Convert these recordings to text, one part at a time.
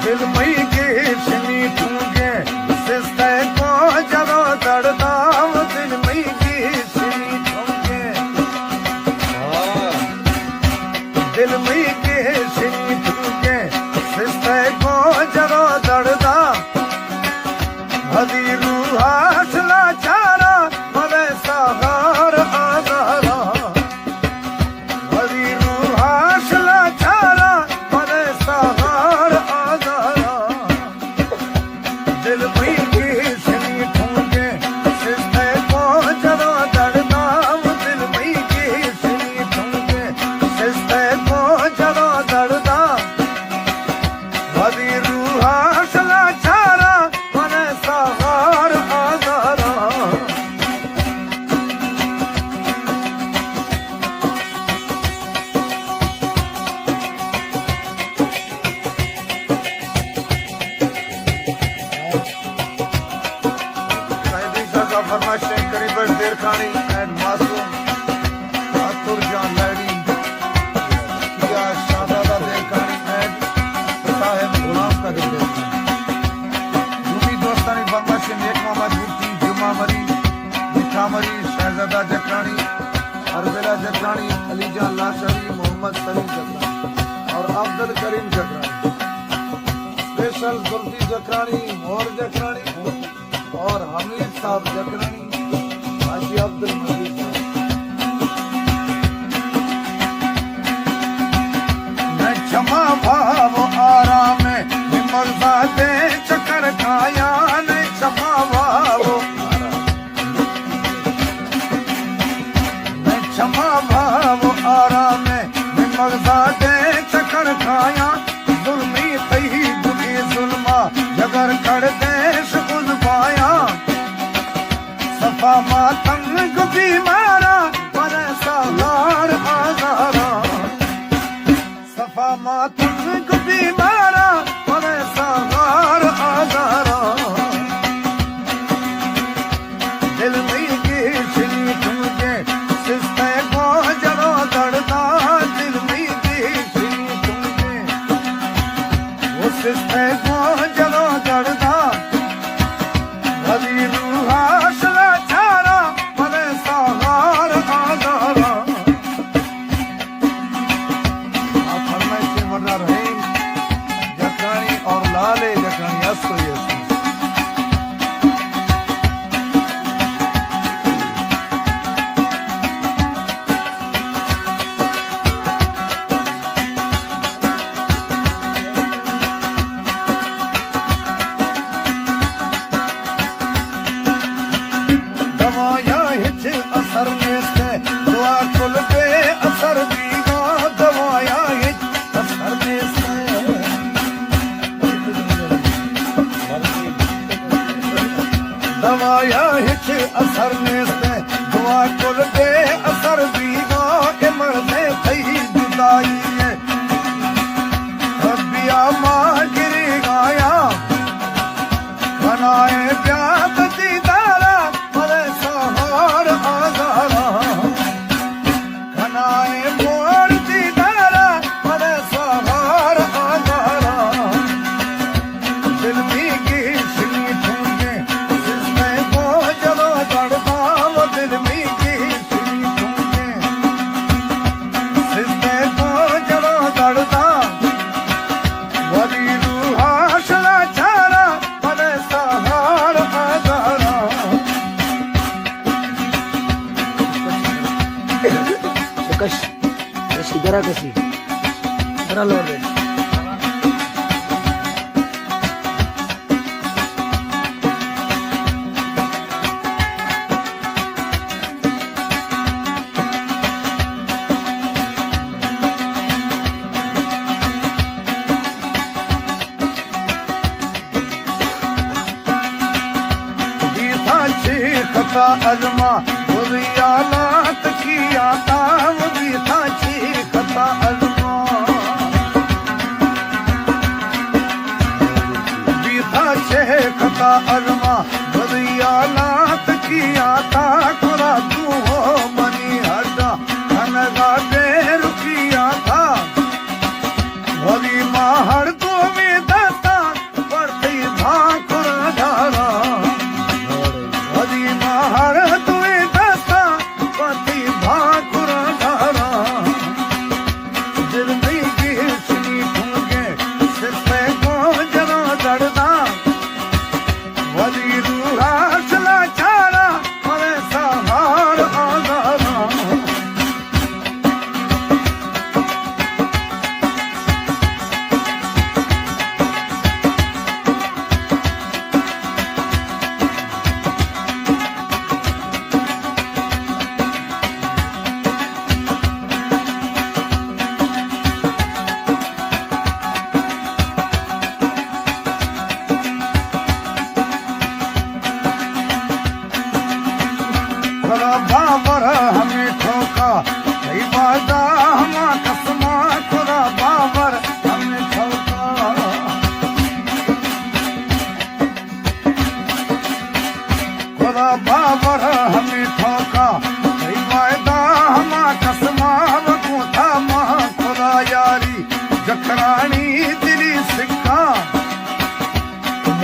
दिल मई के शनी ठूंगे सिस्ते को जरो दर्दा वो दिल मई के शनी ठूंगे दिल मई के शनी ठूंगे सिस्ते को जरो दर्दा हदी रूहा सला चारा मरे सागार आजारा हदी रूहा सला चारा मरे सागार आजारा दिल मई के शनी ठूंगे सिस्ते को जरो दर्दा वो दिल मई के शनी ठूंगे सिस्ते को जरो दर्दा हदी रूहा सला चारा मरे सागार आजारा फरमाइशें करीब देर खानी एंड मासूम आतुर जान लैडी किया शाहजादा देर खानी एंड साहिब गुलाम का दिल देर खानी दूसरी दोस्तानी फरमाइशें नेक मोहम्मद मुफ्ती जुमा मरी मिठा मरी शहजादा जकरानी अरबेला जकरानी अलीजान लाशरी मोहम्मद सलीम जकरानी और अब्दुल करीम जकरानी स्पेशल जुल्फी जकरानी मोर जकरानी और हमीद साहब जकरानी हाजी अब्दुल मजीद मैं क्षमा भाव आराम मर्दा दे चक्कर खाया ने क्षमा भाव मैं क्षमा भाव आराम मर्दा दे चक्कर खाया जुल्मी तही दुखी जुल्मा जगर कर देश उल पाया सफा मातंग बीमारा मरे सागार आजारा सफा मातंग बीमारा मरे सागार आजारा दिल में की शनी ठूंगे सिस्ते को जरो दर्दा दिल में की शनी ठूंगे वो सिस्ते को जरो दर्दा हदी रूहा सला चारा मरे सागार आजारा आप फरमाइशें मर्रा रहीम जकरानी और लाले जकरानी असो यसो दवाया हिच असर में से दुआ कुल पे असर दीगा दवाया हिच असर में से दवाया हिच असर में से दुआ कुल पे असर दीगा के मरने थई जुदाई है रबिया मां गिरी गाया बनाए प्यात दीदारा मरे सागार आजारा घनाए मोर दीदारा मरे सागार आजारा दिल में की शनी ठूंगे सिस्ते को जरो दर्दा वो दिल में की शनी ठूंगे सिस्ते को जरो दर्दा वली रूहा सला चारा मरे सागार आजारा कशी जरा कशी जरा लोड खता अजमा बुरियालात किया था वो भी था खता अजमा भी था खता अजमा बुरियालात किया था खुरा तू हो मनी हड्डा खनगा दे रुकिया था भली माहर को भी दस्ता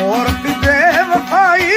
औरत बेवफाई